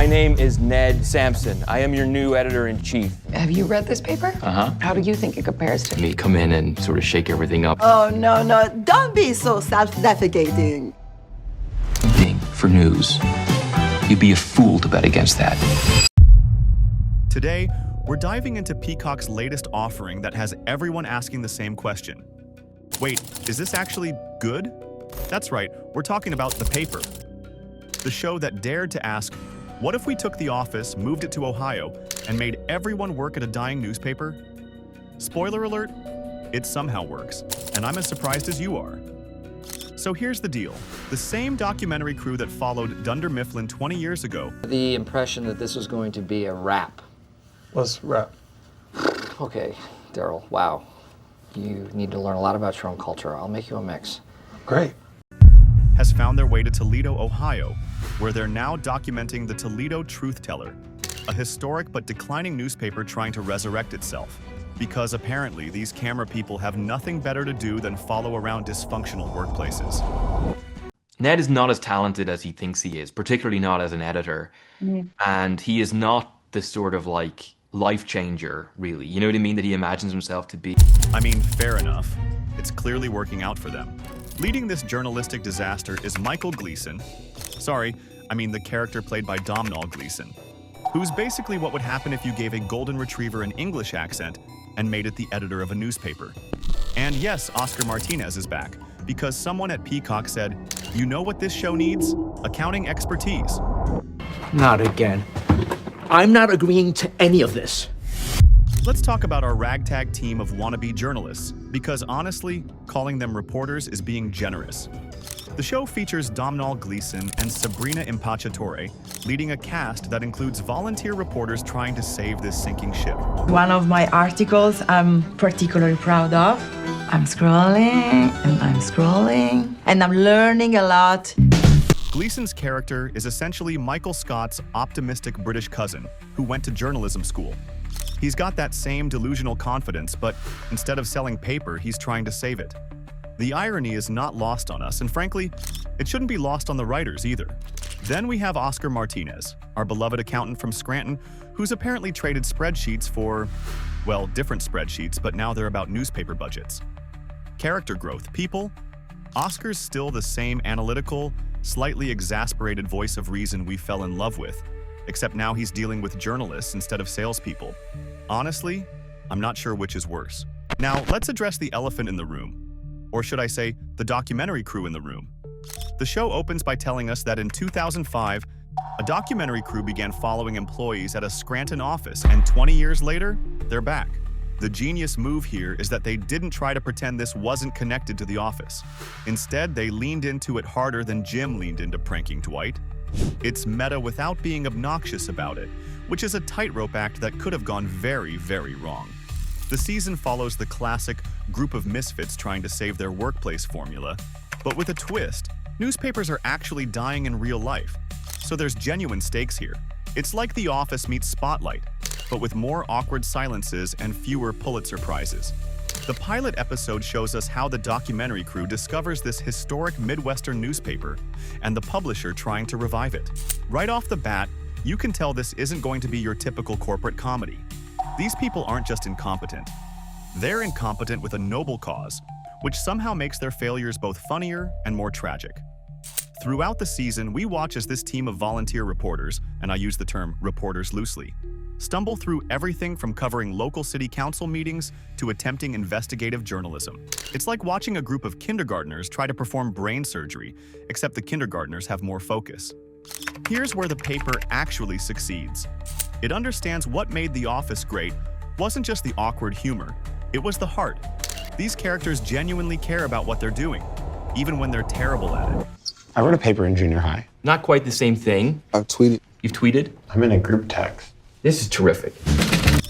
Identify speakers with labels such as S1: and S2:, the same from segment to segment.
S1: name is Ned Sampson. I am your new editor-in-chief.
S2: Have you read this paper?
S3: Uh-huh.
S2: How do you think it compares to
S3: Me come in and sort of shake everything up.
S4: Oh, no, don't be so self-defecating.
S3: Thing for news. You'd be a fool to bet against that.
S5: Today, we're diving into Peacock's latest offering that has everyone asking the same question. Wait, is this actually good? That's right, we're talking about The Paper. The show that dared to ask, what if we took The Office, moved it to Ohio, and made everyone work at a dying newspaper? Spoiler alert, it somehow works, and I'm as surprised as you are. So here's the deal. The same documentary crew that followed Dunder Mifflin 20 years ago.
S6: The impression that this was going to be a rap.
S7: What's rap?
S6: Okay, Daryl, wow. You need to learn a lot about your own culture. I'll make you a mix.
S7: Great.
S5: Has found their way to Toledo, Ohio, where they're now documenting the Toledo Truth Teller, a historic but declining newspaper trying to resurrect itself. Because apparently these camera people have nothing better to do than follow around dysfunctional workplaces.
S3: Ned is not as talented as he thinks he is, particularly not as an editor. And he is not the sort of like life changer, really. You know what I mean? That he imagines himself to be.
S5: I mean, fair enough. It's clearly working out for them. Leading this journalistic disaster is Michael Gleason. Sorry, I mean the character played by Domhnall Gleeson, who's basically what would happen if you gave a golden retriever an English accent and made it the editor of a newspaper. And yes, Oscar Martinez is back, because someone at Peacock said, you know what this show needs? Accounting expertise.
S8: Not again. I'm not agreeing to any of this.
S5: Let's talk about our ragtag team of wannabe journalists, because honestly, calling them reporters is being generous. The show features Domhnall Gleeson and Sabrina Impacciatore, leading a cast that includes volunteer reporters trying to save this sinking ship.
S9: One of my articles I'm particularly proud of. I'm scrolling, and I'm scrolling, and I'm learning a lot.
S5: Gleeson's character is essentially Michael Scott's optimistic British cousin who went to journalism school. He's got that same delusional confidence, but instead of selling paper, he's trying to save it. The irony is not lost on us, and frankly, it shouldn't be lost on the writers either. Then we have Oscar Martinez, our beloved accountant from Scranton, who's apparently traded spreadsheets for, well, different spreadsheets, but now they're about newspaper budgets. Character growth, people. Oscar's still the same analytical, slightly exasperated voice of reason we fell in love with, except now he's dealing with journalists instead of salespeople. Honestly, I'm not sure which is worse. Now, let's address the elephant in the room. Or should I say, the documentary crew in the room. The show opens by telling us that in 2005, a documentary crew began following employees at a Scranton office, and 20 years later, they're back. The genius move here is that they didn't try to pretend this wasn't connected to The Office. Instead, they leaned into it harder than Jim leaned into pranking Dwight. It's meta without being obnoxious about it, which is a tightrope act that could have gone very, very wrong. The season follows the classic group of misfits trying to save their workplace formula, but with a twist. Newspapers are actually dying in real life, so there's genuine stakes here. It's like The Office meets Spotlight, but with more awkward silences and fewer Pulitzer Prizes. The pilot episode shows us how the documentary crew discovers this historic Midwestern newspaper and the publisher trying to revive it. Right off the bat, you can tell this isn't going to be your typical corporate comedy. These people aren't just incompetent. They're incompetent with a noble cause, which somehow makes their failures both funnier and more tragic. Throughout the season, we watch as this team of volunteer reporters, and I use the term reporters loosely, stumble through everything from covering local city council meetings to attempting investigative journalism. It's like watching a group of kindergartners try to perform brain surgery, except the kindergartners have more focus. Here's where the paper actually succeeds. It understands what made The Office great wasn't just the awkward humor, it was the heart. These characters genuinely care about what they're doing, even when they're terrible at it.
S7: I wrote a paper in junior high.
S3: Not quite the same thing.
S7: I've tweeted.
S3: You've tweeted?
S7: I'm in a group text.
S3: This is terrific.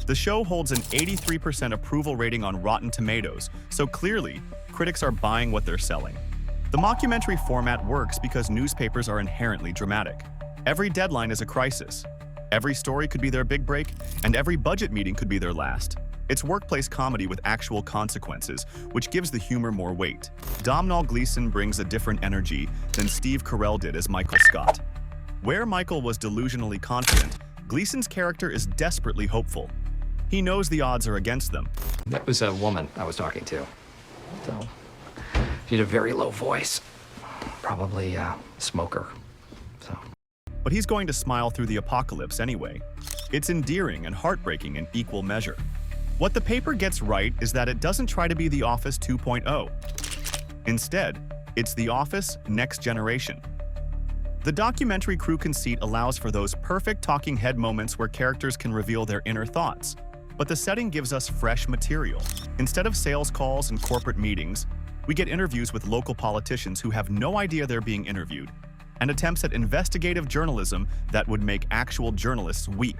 S5: The show holds an 83% approval rating on Rotten Tomatoes, so clearly, critics are buying what they're selling. The mockumentary format works because newspapers are inherently dramatic. Every deadline is a crisis. Every story could be their big break, and every budget meeting could be their last. It's workplace comedy with actual consequences, which gives the humor more weight. Domhnall Gleeson brings a different energy than Steve Carell did as Michael Scott. Where Michael was delusionally confident, Gleason's character is desperately hopeful. He knows the odds are against them.
S6: That was a woman I was talking to. So she had a very low voice. Probably a smoker. So.
S5: But he's going to smile through the apocalypse anyway. It's endearing and heartbreaking in equal measure. What the paper gets right is that it doesn't try to be The Office 2.0. Instead, it's The Office Next Generation. The documentary crew conceit allows for those perfect talking head moments where characters can reveal their inner thoughts. But the setting gives us fresh material. Instead of sales calls and corporate meetings, we get interviews with local politicians who have no idea they're being interviewed, and attempts at investigative journalism that would make actual journalists weep.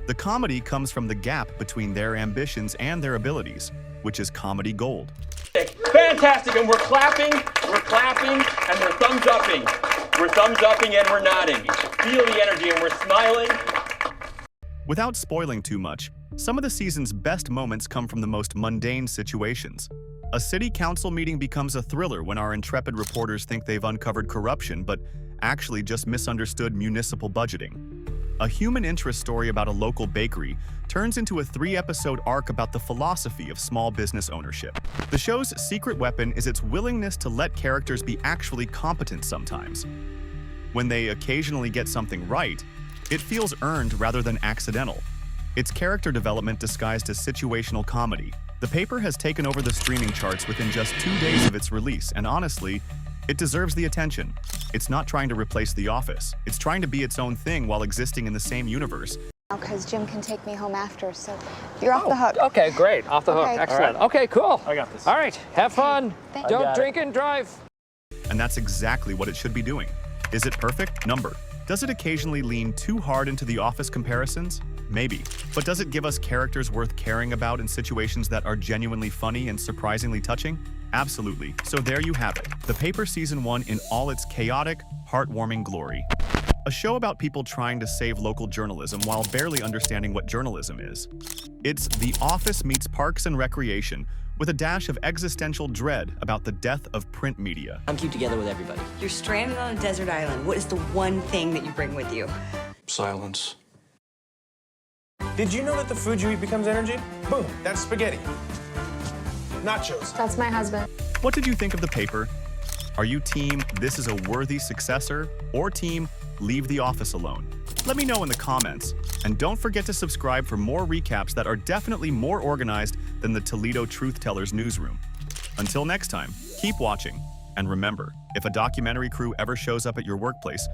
S5: The comedy comes from the gap between their ambitions and their abilities, which is comedy gold.
S1: Fantastic, and we're clapping, and we're thumbs upping. We're thumbs upping and we're nodding. Feel the energy and we're smiling.
S5: Without spoiling too much, some of the season's best moments come from the most mundane situations. A city council meeting becomes a thriller when our intrepid reporters think they've uncovered corruption but actually just misunderstood municipal budgeting. A human interest story about a local bakery turns into a 3-episode arc about the philosophy of small business ownership. The show's secret weapon is its willingness to let characters be actually competent sometimes. When they occasionally get something right, it feels earned rather than accidental. It's character development disguised as situational comedy. The paper has taken over the streaming charts within just 2 days of its release, and honestly, it deserves the attention. It's not trying to replace The Office. It's trying to be its own thing while existing in the same universe.
S10: Because Jim can take me home after, so you're off the hook.
S6: Okay, great. Off the hook.
S10: Okay.
S6: Excellent. Okay, cool.
S7: I got this.
S6: All right, have fun.
S10: Thank
S6: Don't drink and drive.
S5: And that's exactly what it should be doing. Is it perfect? Number. Does it occasionally lean too hard into The Office comparisons? Maybe. But does it give us characters worth caring about in situations that are genuinely funny and surprisingly touching? Absolutely. So there you have it. The Paper Season 1 in all its chaotic, heartwarming glory. A show about people trying to save local journalism while barely understanding what journalism is. It's The Office meets Parks and Recreation, with a dash of existential dread about the death of print media.
S8: I'm keep together with everybody.
S11: You're stranded on a desert island. What is the one thing that you bring with you?
S7: Silence.
S12: Did you know that the food you eat becomes energy? Boom, that's spaghetti. Nachos.
S10: That's my husband.
S5: What did you think of the paper? Are you team, this is a worthy successor, or team, leave The Office alone? Let me know in the comments. And don't forget to subscribe for more recaps that are definitely more organized than the Toledo Truth Tellers newsroom. Until next time, keep watching. And remember, if a documentary crew ever shows up at your workplace,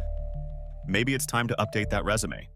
S5: maybe it's time to update that resume.